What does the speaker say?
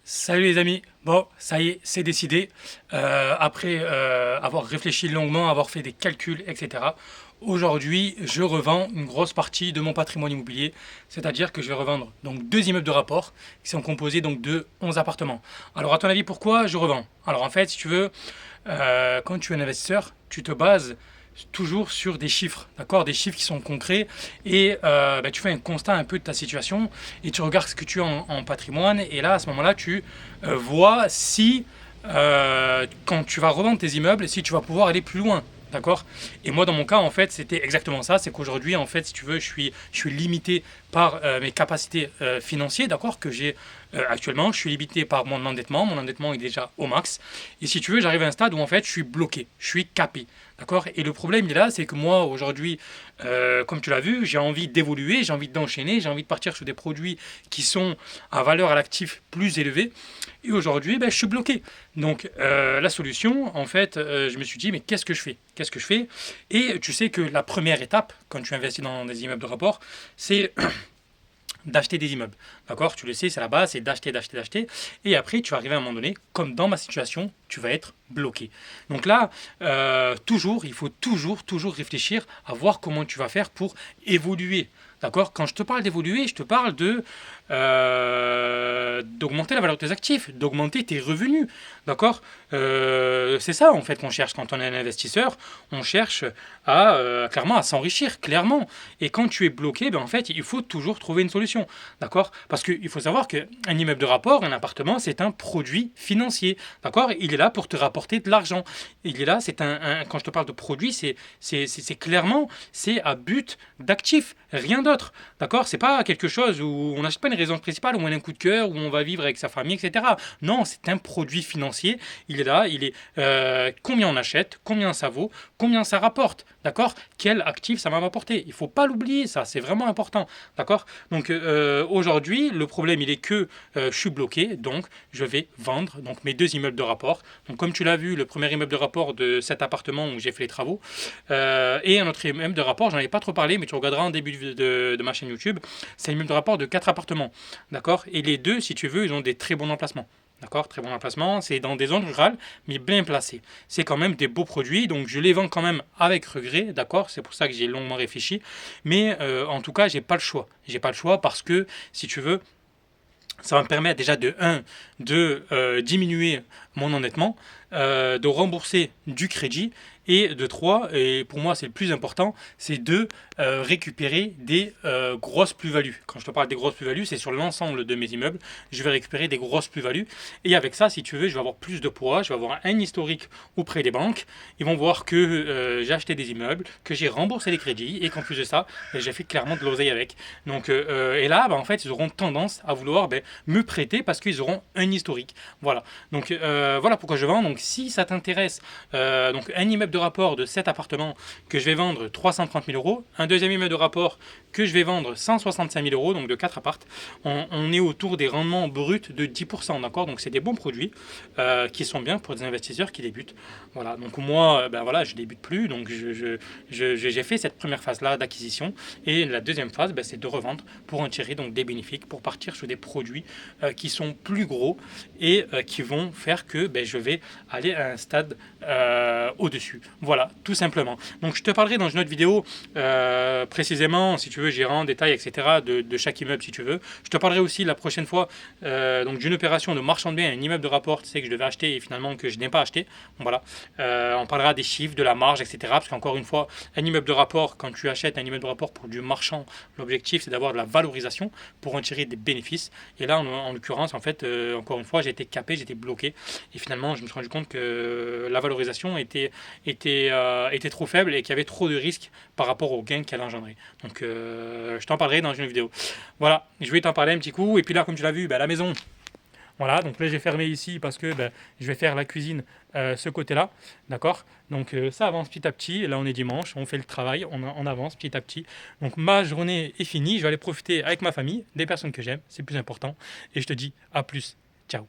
Salut les amis, bon ça y est, c'est décidé. Après avoir réfléchi longuement, avoir fait des calculs, etc. Aujourd'hui, je revends une grosse partie de mon patrimoine immobilier, c'est-à-dire que je vais revendre donc deux immeubles de rapport qui sont composés donc de 11 appartements. Alors à ton avis, pourquoi je revends? Alors en fait, si tu veux, quand tu es un investisseur, tu te bases toujours sur des chiffres, d'accord, des chiffres qui sont concrets et tu fais un constat un peu de ta situation et tu regardes ce que tu as en patrimoine et là à ce moment-là tu vois si quand tu vas revendre tes immeubles, si tu vas pouvoir aller plus loin. D'accord. Et moi, dans mon cas, en fait, c'était exactement ça. C'est qu'aujourd'hui, en fait, si tu veux, je suis limité par mes capacités financières, d'accord, que j'ai actuellement. Je suis limité par mon endettement. Mon endettement est déjà au max. Et si tu veux, j'arrive à un stade où, en fait, je suis bloqué. Je suis capé. D'accord. Et le problème, il est là, c'est que moi, aujourd'hui, comme tu l'as vu, j'ai envie d'évoluer, j'ai envie d'enchaîner, j'ai envie de partir sur des produits qui sont à valeur à l'actif plus élevée. Et aujourd'hui, ben, je suis bloqué. Donc la solution, en fait, je me suis dit, mais qu'est-ce que je fais? Qu'est-ce que je fais? Et tu sais que la première étape, quand tu investis dans des immeubles de rapport, c'est d'acheter des immeubles. D'accord? Tu le sais, c'est la base, c'est d'acheter, d'acheter, d'acheter. Et après, tu vas arriver à un moment donné, comme dans ma situation, tu vas être bloqué. Donc là, il faut toujours réfléchir à voir comment tu vas faire pour évoluer. D'accord? Quand je te parle d'évoluer, je te parle d'augmenter la valeur de tes actifs, d'augmenter tes revenus. D'accord? C'est ça en fait qu'on cherche quand on est un investisseur. On cherche clairement à s'enrichir, clairement. Et quand tu es bloqué, ben, en fait, il faut toujours trouver une solution. D'accord? Parce qu'il faut savoir qu'un immeuble de rapport, un appartement, c'est un produit financier. D'accord? Il est là pour te rapporter de l'argent. Il est là, quand je te parle de produit, c'est clairement, c'est à but d'actif, rien d'autre. D'accord? C'est pas quelque chose où on n'achète pas une raison principale, où on a un coup de cœur, où on va vivre avec sa famille, etc. Non, c'est un produit financier. Il est là, combien on achète, combien ça vaut, combien ça rapporte. D'accord? Quel actif ça va m'apporter. Il faut pas l'oublier, ça, c'est vraiment important. D'accord? Donc aujourd'hui, le problème, il est que je suis bloqué, donc je vais vendre donc, mes deux immeubles de rapport. Donc comme tu l'as vu, le premier immeuble de rapport de cet appartement où j'ai fait les travaux, et un autre immeuble de rapport, j'en avais pas trop parlé, mais tu regarderas en début de ma chaîne YouTube, c'est un immeuble de rapport de 4 appartements. D'accord? Et les deux, si tu veux, ils ont des très bons emplacements. D'accord, très bon emplacement. C'est dans des zones rurales, mais bien placées. C'est quand même des beaux produits, donc je les vends quand même avec regret. D'accord, c'est pour ça que j'ai longuement réfléchi. Mais en tout cas, j'ai pas le choix. J'ai pas le choix parce que, si tu veux, ça va me permettre déjà de diminuer mon endettement, de rembourser du crédit et de trois, et pour moi c'est le plus important, c'est de récupérer des grosses plus-values. Quand je te parle des grosses plus-values, c'est sur l'ensemble de mes immeubles, je vais récupérer des grosses plus-values et avec ça, si tu veux, je vais avoir plus de poids, je vais avoir un historique auprès des banques, ils vont voir que j'ai acheté des immeubles, que j'ai remboursé les crédits et qu'en plus de ça, j'ai fait clairement de l'oseille avec. Donc, et là, en fait, ils auront tendance à vouloir me prêter parce qu'ils auront un historique. Voilà. Donc voilà pourquoi je vends. Donc si ça t'intéresse, donc un immeuble de rapport de 7 appartements que je vais vendre 330 000 euros, un deuxième immeuble de rapport que je vais vendre 165 000 euros, donc de 4 appartes, on est autour des rendements bruts de 10%, d'accord? Donc c'est des bons produits qui sont bien pour des investisseurs qui débutent. Voilà, donc moi, voilà, je débute plus, donc j'ai fait cette première phase-là d'acquisition et la deuxième phase, c'est de revendre pour en tirer donc des bénéfices, pour partir sur des produits qui sont plus gros et qui vont faire que je vais aller à un stade au-dessus. Voilà, tout simplement. Donc je te parlerai dans une autre vidéo précisément, si tu veux, gérant, détail, etc. de chaque immeuble, si tu veux. Je te parlerai aussi la prochaine fois donc d'une opération de marchand de biens, un immeuble de rapport, tu sais, que je devais acheter et finalement que je n'ai pas acheté. Voilà. On parlera des chiffres, de la marge, etc. Parce qu'encore une fois, un immeuble de rapport, quand tu achètes un immeuble de rapport pour du marchand, l'objectif c'est d'avoir de la valorisation pour en tirer des bénéfices. Et là, en l'occurrence, en fait, encore une fois, j'ai été capé, j'étais bloqué. Et finalement, je me suis rendu compte que la valorisation était trop faible et qu'il y avait trop de risques par rapport aux gains qu'elle engendrait. Donc, je t'en parlerai dans une vidéo. Voilà, je vais t'en parler un petit coup. Et puis là, comme tu l'as vu, la maison. Voilà, donc là j'ai fermé ici parce que je vais faire la cuisine ce côté-là, d'accord? Donc ça avance petit à petit, là on est dimanche, on fait le travail, on avance petit à petit. Donc ma journée est finie, je vais aller profiter avec ma famille, des personnes que j'aime, c'est le plus important. Et je te dis à plus, ciao.